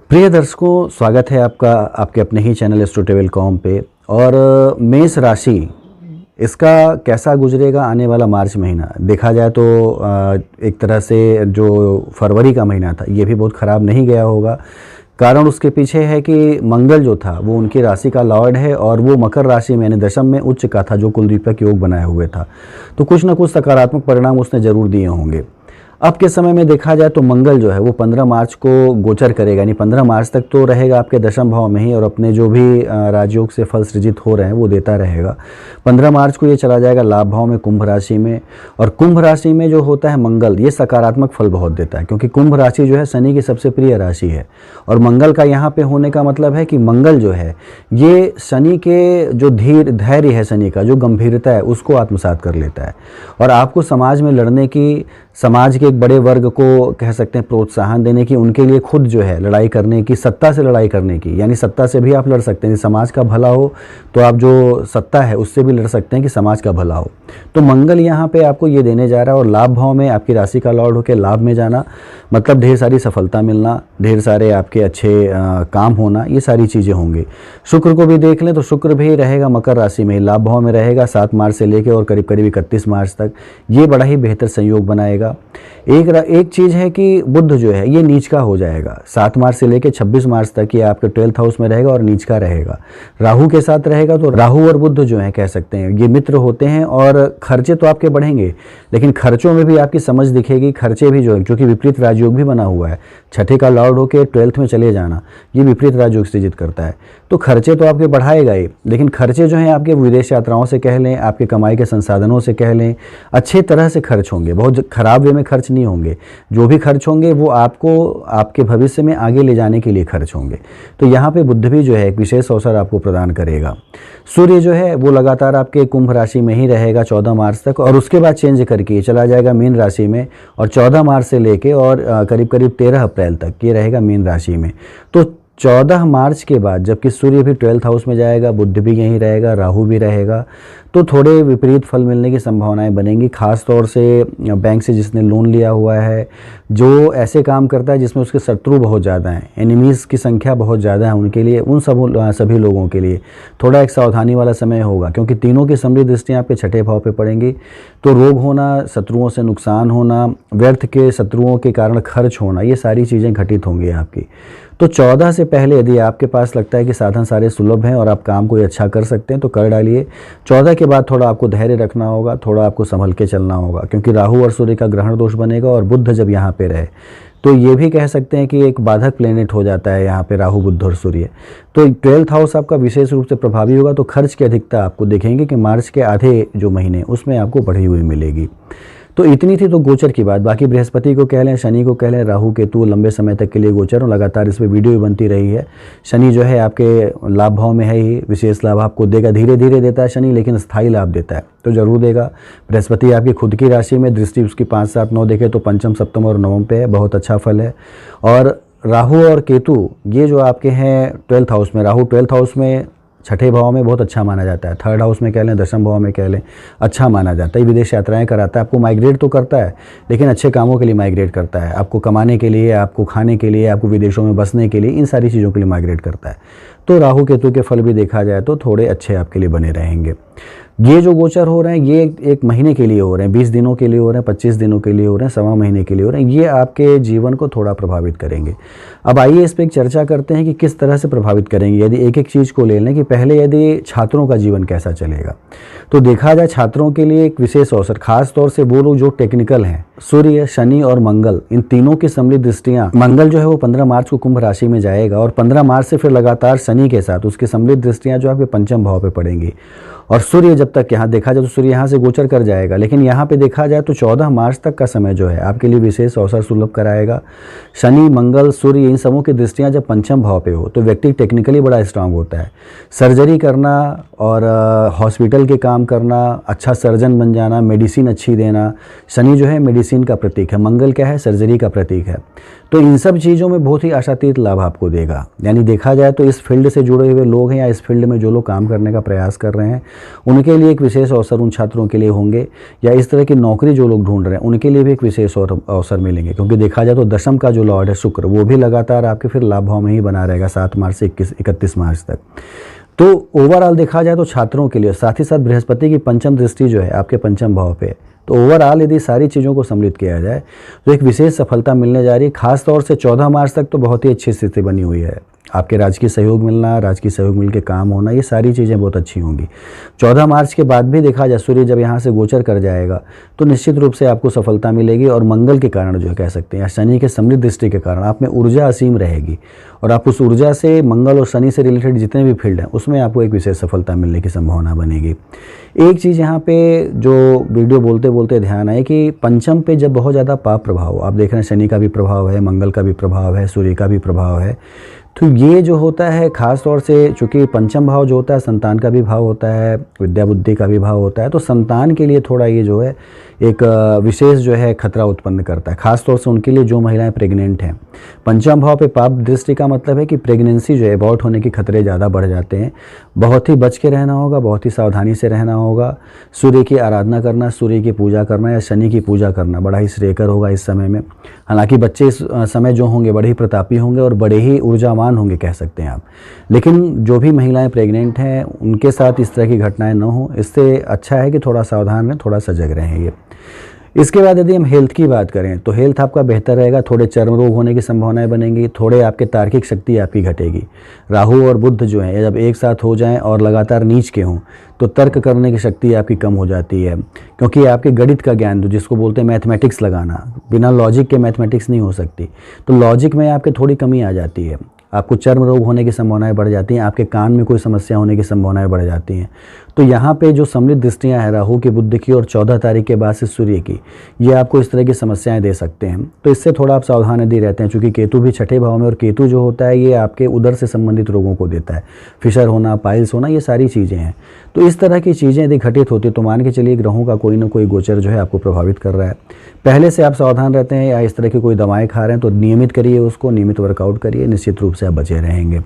प्रिय दर्शकों, स्वागत है आपका आपके अपने ही चैनल एस्ट्रोटेबल.com पे। और मेष राशि इसका कैसा गुजरेगा आने वाला मार्च महीना देखा जाए तो एक तरह से जो फरवरी का महीना था ये भी बहुत ख़राब नहीं गया होगा। कारण उसके पीछे है कि मंगल जो था वो उनकी राशि का लॉर्ड है और वो मकर राशि में यानी दशम में उच्च का था जो कुलदीपक योग बनाए हुए था, तो कुछ ना कुछ सकारात्मक परिणाम उसने ज़रूर दिए होंगे। अब के समय में देखा जाए तो मंगल जो है वो 15 मार्च को गोचर करेगा, यानी 15 मार्च तक तो रहेगा आपके दशम भाव में ही और अपने जो भी राजयोग से फल सृजित हो रहे हैं वो देता रहेगा। 15 मार्च को ये चला जाएगा लाभ भाव में कुंभ राशि में, और कुंभ राशि में जो होता है मंगल ये सकारात्मक फल बहुत देता है क्योंकि कुंभ राशि जो है शनि की सबसे प्रिय राशि है। और मंगल का यहाँ पे होने का मतलब है कि मंगल जो है ये शनि के जो धैर्य है, शनि का जो गंभीरता है उसको आत्मसात कर लेता है और आपको समाज में लड़ने की, समाज के एक बड़े वर्ग को कह सकते हैं प्रोत्साहन देने की, उनके लिए खुद जो है लड़ाई करने की, सत्ता से लड़ाई करने की, यानी सत्ता से भी आप लड़ सकते हैं। समाज का भला हो तो आप जो सत्ता है उससे भी लड़ सकते हैं कि समाज का भला हो। तो मंगल यहाँ पे आपको ये देने जा रहा है। और लाभ भाव में आपकी राशि का लॉर्ड होकर लाभ में जाना मतलब ढेर सारी सफलता मिलना, ढेर सारे आपके अच्छे काम होना, ये सारी चीज़ें होंगी। शुक्र को भी देख लें तो शुक्र भी रहेगा मकर राशि में, लाभ भाव में रहेगा 7 मार्च से लेकर और करीब करीब 31 मार्च तक। ये बड़ा ही बेहतर संयोग बनाएगा। एक चीज़ है कि बुध जो है ये नीच का हो जाएगा 7 मार्च से लेकर 26 मार्च तक, ये आपके 12th हाउस में रहेगा और नीच का रहेगा, राहु के साथ रहेगा। तो राहु और बुध जो है कह सकते हैं ये मित्र होते हैं और खर्चे तो आपके बढ़ेंगे लेकिन खर्चों में भी आपकी समझ दिखेगी। खर्चे भी जो है क्योंकि विपरीत राजयोग भी बना हुआ है, छठे का लॉर्ड होकर 12th में चले जाना ये विपरीत राजयोग सृजित करता है, तो खर्चे तो आपके बढ़ाएगा ही। लेकिन खर्चे जो हैं आपके विदेश यात्राओं से कह लें, आपके कमाई के संसाधनों से कह लें, अच्छे तरह से खर्च होंगे, बहुत खराब वे में खर्च नहीं होंगे। जो भी खर्च होंगे वो आपको आपके भविष्य में आगे ले जाने के लिए खर्च होंगे। तो यहाँ पे बुध भी जो है एक विशेष अवसर आपको प्रदान करेगा। सूर्य जो है वो लगातार आपके कुंभ राशि में ही रहेगा 14 मार्च तक और उसके बाद चेंज करके चला जाएगा मीन राशि में और 14 मार्च से लेके और करीब करीब 13 अप्रैल तक ये रहेगा मीन राशि में। तो 14 मार्च के बाद जबकि सूर्य भी 12th हाउस में जाएगा, बुध भी यहीं रहेगा, राहु भी रहेगा, तो थोड़े विपरीत फल मिलने की संभावनाएं बनेंगी। खास तौर से बैंक से जिसने लोन लिया हुआ है, जो ऐसे काम करता है जिसमें उसके शत्रु बहुत ज़्यादा हैं, एनिमीज़ की संख्या बहुत ज़्यादा है, उनके लिए, उन सभी लोगों के लिए थोड़ा एक सावधानी वाला समय होगा क्योंकि तीनों की समृद्ध दृष्टियाँ आपके छठे भाव पे पड़ेंगी। तो रोग होना, शत्रुओं से नुकसान होना, व्यर्थ के शत्रुओं के कारण खर्च होना, ये सारी चीज़ें घटित होंगी आपकी। तो 14 से पहले यदि आपके पास लगता है कि साधन सारे सुलभ हैं और आप काम कोई अच्छा कर सकते हैं तो कर डालिए। 14 के बाद थोड़ा आपको धैर्य रखना होगा, थोड़ा आपको संभल के चलना होगा क्योंकि राहु और सूर्य का ग्रहण दोष बनेगा और बुध जब यहाँ पे रहे तो ये भी कह सकते हैं कि एक बाधक प्लेनेट हो जाता है यहाँ पे राहु, बुध और सूर्य। तो 12th हाउस आपका विशेष रूप से प्रभावी होगा। तो खर्च की अधिकता आपको देखेंगे कि मार्च के आधे जो महीने उसमें आपको बढ़ी हुई मिलेगी। तो इतनी थी तो गोचर की बात। बाकी बृहस्पति को कह लें, शनि को कह लें, राहु केतु लंबे समय तक के लिए गोचर और लगातार इस पर वीडियो भी बनती रही है। शनि जो है आपके लाभ भाव में है ही, विशेष लाभ आपको देगा, धीरे धीरे देता है शनि लेकिन स्थायी लाभ देता है तो जरूर देगा। बृहस्पति आपकी खुद की राशि में, दृष्टि उसकी 5, 7, 9 देखे तो पंचम, सप्तम और नवम पे है, बहुत अच्छा फल है। और राहु और केतु ये जो आपके हैं 12th हाउस में, राहु 12th हाउस में छठे भाव में बहुत अच्छा माना जाता है, 3rd हाउस में कह लें, दशम भाव में कह लें, अच्छा माना जाता है। विदेश यात्राएं कराता है, आपको माइग्रेट तो करता है लेकिन अच्छे कामों के लिए माइग्रेट करता है, आपको कमाने के लिए, आपको खाने के लिए, आपको विदेशों में बसने के लिए, इन सारी चीज़ों के लिए माइग्रेट करता है। तो राहु केतु के फल भी देखा जाए तो थोड़े अच्छे आपके लिए बने रहेंगे। ये जो गोचर हो रहे हैं ये एक महीने के लिए हो रहे हैं, 20 दिनों के लिए हो रहे हैं, 25 दिनों के लिए हो रहे हैं, सवा महीने के लिए हो रहे हैं। ये आपके जीवन को थोड़ा प्रभावित करेंगे। अब आइए इस पर एक चर्चा करते हैं कि किस तरह से प्रभावित करेंगे। यदि एक एक चीज़ को ले लें कि पहले यदि छात्रों का जीवन कैसा चलेगा तो देखा जाए छात्रों के लिए एक विशेष अवसर, खास तौर से वो लोग जो टेक्निकल हैं, सूर्य, शनि और मंगल, इन तीनों की समृद्ध दृष्टियाँ, मंगल जो है वो 15 मार्च को कुंभ राशि में जाएगा और 15 मार्च से फिर लगातार शनि के साथ उसकी समृद्ध दृष्टियाँ जो आपके पंचम भाव पे पड़ेंगी। और सूर्य जब तक यहाँ देखा जाए तो सूर्य यहाँ से गोचर कर जाएगा, लेकिन यहाँ पे देखा जाए तो 14 मार्च तक का समय जो है आपके लिए विशेष अवसर सुलभ कराएगा। शनि, मंगल, सूर्य, इन सबों की दृष्टियाँ जब पंचम भाव पे हो तो व्यक्ति टेक्निकली बड़ा स्ट्रांग होता है। सर्जरी करना और हॉस्पिटल के काम करना, अच्छा सर्जन बन जाना, मेडिसिन अच्छी देना। शनि जो है मेडिसिन का प्रतीक है, मंगल क्या है, सर्जरी का प्रतीक है। तो इन सब चीज़ों में बहुत ही आशातीत लाभ आपको देगा। यानी देखा जाए तो इस फील्ड से जुड़े हुए लोग हैं या इस फील्ड में जो लोग काम करने का प्रयास कर रहे हैं, उनके लिए एक विशेष अवसर उन छात्रों के लिए होंगे, या इस तरह की नौकरी जो लोग ढूंढ रहे हैं उनके लिए भी एक विशेष अवसर मिलेंगे। क्योंकि देखा जाए तो दशम का जो लॉर्ड है शुक्र, वो भी लगातार आपके फिर लाभ भाव में ही बना रहेगा 7 मार्च से 31 मार्च तक। तो ओवरऑल देखा जाए तो छात्रों के लिए, साथ ही साथ बृहस्पति की पंचम दृष्टि जो है आपके पंचम भाव पे, तो ओवरऑल यदि सारी चीज़ों को सम्मिलित किया जाए तो एक विशेष सफलता मिलने जा रही है। खास तौर से 14 मार्च तक तो बहुत ही अच्छी स्थिति बनी हुई है। आपके राजकीय सहयोग मिलना, राजकीय सहयोग मिल के काम होना, ये सारी चीज़ें बहुत अच्छी होंगी। 14 मार्च के बाद भी देखा जाए सूर्य जब यहाँ से गोचर कर जाएगा तो निश्चित रूप से आपको सफलता मिलेगी, और मंगल के कारण जो है कह सकते हैं, या शनि के समृद्ध दृष्टि के कारण आप में ऊर्जा असीम रहेगी, और आप उस ऊर्जा से मंगल और शनि से रिलेटेड जितने भी फील्ड हैं उसमें आपको एक विशेष सफलता मिलने की संभावना बनेगी। एक चीज़ यहाँ पे जो वीडियो बोलते बोलते ध्यान आए कि पंचम पे जब बहुत ज़्यादा पाप प्रभाव, आप देख रहे हैं शनि का भी प्रभाव है, मंगल का भी प्रभाव है, सूर्य का भी प्रभाव है, तो ये जो होता है खास तौर से, चूँकि पंचम भाव जो होता है संतान का भी भाव होता है, विद्या बुद्धि का भी भाव होता है, तो संतान के लिए थोड़ा ये जो है एक विशेष जो है खतरा उत्पन्न करता है, खास तौर से उनके लिए जो महिलाएं प्रेग्नेंट हैं। पंचम भाव पे पाप दृष्टि का मतलब है कि प्रेगनेंसी जो है, अबॉर्ट होने के खतरे ज़्यादा बढ़ जाते हैं। बहुत ही बच के रहना होगा, बहुत ही सावधानी से रहना होगा। सूर्य की आराधना करना, सूर्य की पूजा करना या शनि की पूजा करना बड़ा ही श्रेयकर होगा इस समय में। हालांकि बच्चे इस समय जो होंगे बड़े ही प्रतापी होंगे और बड़े ही ऊर्जावान होंगे कह सकते हैं आप, लेकिन जो भी महिलाएं प्रेग्नेंट हैं उनके साथ इस तरह की घटनाएं न हो, इससे अच्छा है कि थोड़ा सावधान रहें, थोड़ा सजग रहें। ये इसके बाद यदि हम हेल्थ की बात करें तो हेल्थ आपका बेहतर रहेगा। थोड़े चर्म रोग होने की संभावनाएं बनेंगी, थोड़े आपके तार्किक शक्ति आपकी घटेगी। राहु और बुध जो है जब एक साथ हो जाएं और लगातार नीच के हों तो तर्क करने की शक्ति आपकी कम हो जाती है, क्योंकि आपके गणित का ज्ञान जिसको बोलते हैं मैथमेटिक्स लगाना, बिना लॉजिक के मैथमेटिक्स नहीं हो सकती, तो लॉजिक में आपके थोड़ी कमी आ जाती है। आपको चर्म रोग होने की संभावनाएं बढ़ जाती हैं, आपके कान में कोई समस्या होने की संभावनाएं बढ़ जाती हैं। तो यहाँ पे जो सम्मिलित दृष्टियाँ हैं राहु की, बुध की और 14 तारीख के बाद से सूर्य की, ये आपको इस तरह की समस्याएं दे सकते हैं। तो इससे थोड़ा आप सावधान यदि रहते हैं, चूँकि केतु भी छठे भाव में, और केतु जो होता है ये आपके उदर से संबंधित रोगों को देता है, फिशर होना, पाइल्स होना, ये सारी चीज़ें हैं। तो इस तरह की चीज़ें यदि घटित होती तो मान के चलिए ग्रहों का कोई ना कोई गोचर जो है आपको प्रभावित कर रहा है। पहले से आप सावधान रहते हैं या इस तरह की कोई दवाएं खा रहे हैं तो नियमित करिए उसको, नियमित वर्कआउट करिए, निश्चित रूप से आप बचे रहेंगे।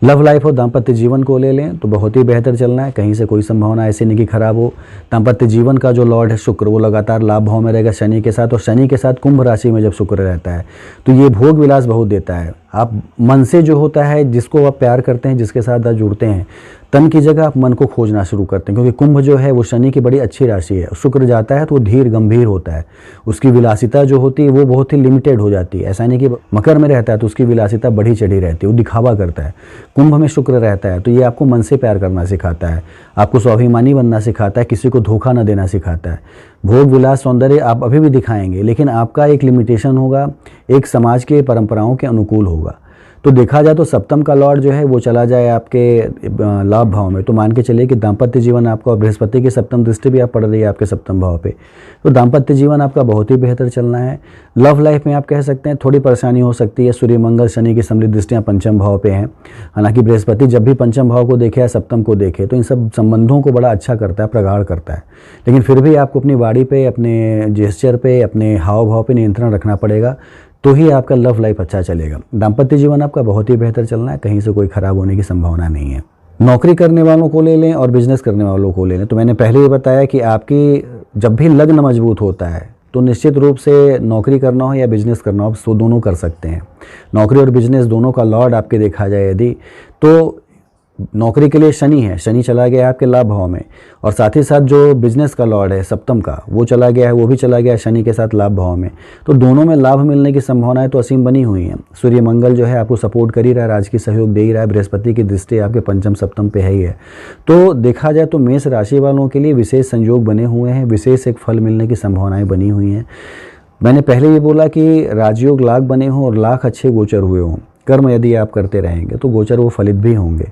लव लाइफ और दाम्पत्य जीवन को ले लें तो बहुत ही बेहतर चलना है, कहीं से कोई संभावना ऐसी नहीं कि खराब हो। दाम्पत्य जीवन का जो लॉर्ड है शुक्र, वो लगातार लाभ भाव में रहेगा शनि के साथ, और शनि के साथ कुंभ राशि में जब शुक्र रहता है तो ये भोग विलास बहुत देता है। आप मन से जो होता है, जिसको आप प्यार करते हैं, जिसके साथ आप जुड़ते हैं, तन की जगह आप मन को खोजना शुरू करते हैं, क्योंकि कुंभ जो है वो शनि की बड़ी अच्छी राशि है। शुक्र जाता है तो वो धीर गंभीर होता है, उसकी विलासिता जो होती है वो बहुत ही लिमिटेड हो जाती है। ऐसा नहीं कि मकर में रहता है तो उसकी विलासिता बढ़ी चढ़ी रहती है, वो दिखावा करता है। कुंभ में शुक्र रहता है तो ये आपको मन से प्यार करना सिखाता है, आपको स्वाभिमानी बनना सिखाता है, किसी को धोखा न देना सिखाता है। भोग विलास सौंदर्य आप अभी भी दिखाएंगे, लेकिन आपका एक लिमिटेशन होगा, एक समाज के परंपराओं के अनुकूल होगा। तो देखा जाए तो सप्तम का लॉर्ड जो है वो चला जाए आपके लाभ भाव में, तो मान के चलिए कि दाम्पत्य जीवन आपका, और बृहस्पति की सप्तम दृष्टि भी आप पड़ रही है आपके सप्तम भाव पे, तो दाम्पत्य जीवन आपका बहुत ही बेहतर चलना है। लव लाइफ में आप कह सकते हैं थोड़ी परेशानी हो सकती है। सूर्य मंगल शनि की सम्मिलित दृष्टियाँ पंचम भाव पे हैं, हालांकि बृहस्पति जब भी पंचम भाव को देखे या सप्तम को देखे तो इन सब संबंधों को बड़ा अच्छा करता है, प्रगाढ़ करता है, लेकिन फिर भी आपको अपनी वाणी पे, अपने जेस्चर पे, अपने हाव भाव पे नियंत्रण रखना पड़ेगा, तो ही आपका लव लाइफ अच्छा चलेगा। दाम्पत्य जीवन आपका बहुत ही बेहतर चलना है, कहीं से कोई खराब होने की संभावना नहीं है। नौकरी करने वालों को ले लें और बिजनेस करने वालों को ले लें तो मैंने पहले ही बताया कि आपकी जब भी लग्न मजबूत होता है तो निश्चित रूप से नौकरी करना हो या बिजनेस करना हो, आप दोनों कर सकते हैं। नौकरी और बिजनेस दोनों का लॉर्ड आपके देखा जाए यदि, तो नौकरी के लिए शनि है, शनि चला गया है आपके लाभ भाव में, और साथ ही साथ जो बिजनेस का लॉर्ड है सप्तम का, वो चला गया है, वो भी चला गया है शनि के साथ लाभ भाव में, तो दोनों में लाभ मिलने की संभावनाएं तो असीम बनी हुई हैं। सूर्य मंगल जो है आपको सपोर्ट कर ही रहा है, राजकीय सहयोग दे ही रहा है, बृहस्पति की दृष्टि आपके पंचम सप्तम पे है ही है। तो देखा जाए तो मेष राशि वालों के लिए विशेष संयोग बने हुए हैं, विशेष एक फल मिलने की संभावनाएं बनी हुई हैं। मैंने पहले ये बोला कि राजयोग लाख बने हों और लाख अच्छे गोचर हुए हों, कर्म यदि आप करते रहेंगे तो गोचर वो फलित भी होंगे,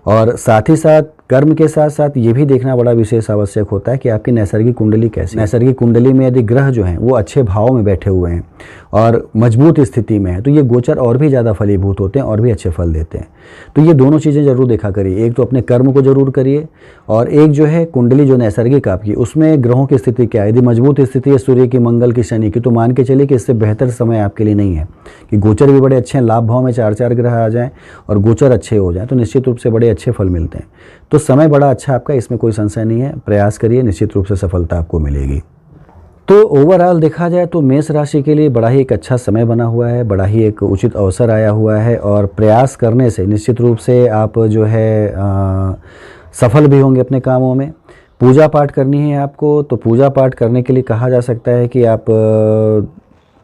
और साथ ही साथ कर्म के साथ साथ ये भी देखना बड़ा विशेष आवश्यक होता है कि आपकी नैसर्गिक कुंडली कैसी। नैसर्गिक कुंडली में यदि ग्रह जो हैं वो अच्छे भाव में बैठे हुए हैं और मजबूत स्थिति में है तो ये गोचर और भी ज़्यादा फलीभूत होते हैं और भी अच्छे फल देते हैं। तो ये दोनों चीज़ें ज़रूर देखा करिए, एक तो अपने कर्म को ज़रूर करिए और एक जो है कुंडली जो नैसर्गिक आपकी उसमें ग्रहों की स्थिति क्या है। यदि मजबूत स्थिति है सूर्य की, मंगल की, शनि की, तो मान के चलिए कि इससे बेहतर समय आपके लिए नहीं है कि गोचर भी बड़े अच्छे हैं, लाभ भाव में 4-4 ग्रह आ जाएं और गोचर अच्छे हो जाएं तो निश्चित रूप से बड़े अच्छे फल मिलते हैं। तो समय बड़ा अच्छा आपका, इसमें कोई संशय नहीं है। प्रयास करिए, निश्चित रूप से सफलता आपको मिलेगी। तो ओवरऑल देखा जाए तो मेष राशि के लिए बड़ा ही एक अच्छा समय बना हुआ है, बड़ा ही एक उचित अवसर आया हुआ है और प्रयास करने से निश्चित रूप से आप जो है सफल भी होंगे अपने कामों में। पूजा पाठ करनी है आपको, तो पूजा पाठ करने के लिए कहा जा सकता है कि आप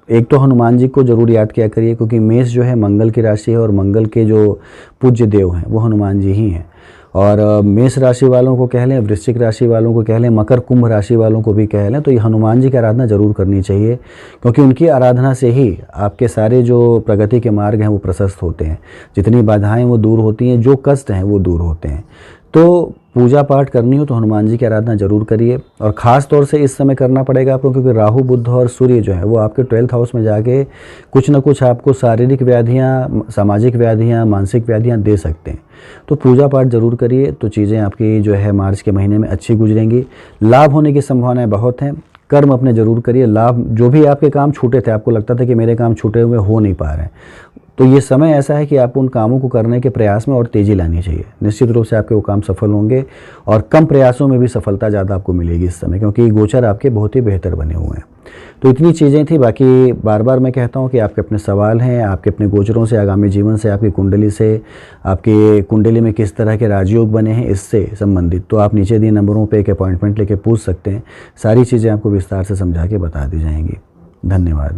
एक तो हनुमान जी को ज़रूर याद किया करिए, क्योंकि मेष जो है मंगल की राशि है और मंगल के जो पूज्य देव हैं वो हनुमान जी ही हैं। और मेष राशि वालों को कह लें, वृश्चिक राशि वालों को कह लें, मकर कुंभ राशि वालों को भी कह लें, तो ये हनुमान जी की आराधना ज़रूर करनी चाहिए, क्योंकि उनकी आराधना से ही आपके सारे जो प्रगति के मार्ग हैं वो प्रशस्त होते हैं, जितनी बाधाएं वो दूर होती हैं, जो कष्ट हैं वो दूर होते हैं। तो पूजा पाठ करनी हो तो हनुमान जी की आराधना जरूर करिए और ख़ास तौर से इस समय करना पड़ेगा आपको, क्योंकि राहु, बुध और सूर्य जो है वो आपके 12th हाउस में जाके कुछ ना कुछ आपको शारीरिक व्याधियाँ, सामाजिक व्याधियाँ, मानसिक व्याधियाँ दे सकते हैं। तो पूजा पाठ जरूर करिए, तो चीज़ें आपकी जो है मार्च के महीने में अच्छी गुजरेंगी। लाभ होने की संभावनाएं बहुत हैं। कर्म अपने जरूर करिए। लाभ, जो भी आपके काम छूटे थे, आपको लगता था कि मेरे काम छूटे हुए हो नहीं पा रहे हैं, तो ये समय ऐसा है कि आपको उन कामों को करने के प्रयास में और तेज़ी लानी चाहिए। निश्चित रूप से आपके वो काम सफल होंगे और कम प्रयासों में भी सफलता ज़्यादा आपको मिलेगी इस समय, क्योंकि गोचर आपके बहुत ही बेहतर बने हुए हैं। तो इतनी चीज़ें थी। बाकी बार बार मैं कहता हूँ कि आपके अपने सवाल हैं, आपके अपने गोचरों से, आगामी जीवन से, आपकी कुंडली से, आपकी कुंडली में किस तरह के राजयोग बने हैं इससे संबंधित, तो आप नीचे दिए नंबरों पर एक अपॉइंटमेंट लेके पूछ सकते हैं। सारी चीज़ें आपको विस्तार से समझा के बता दी जाएंगी। धन्यवाद।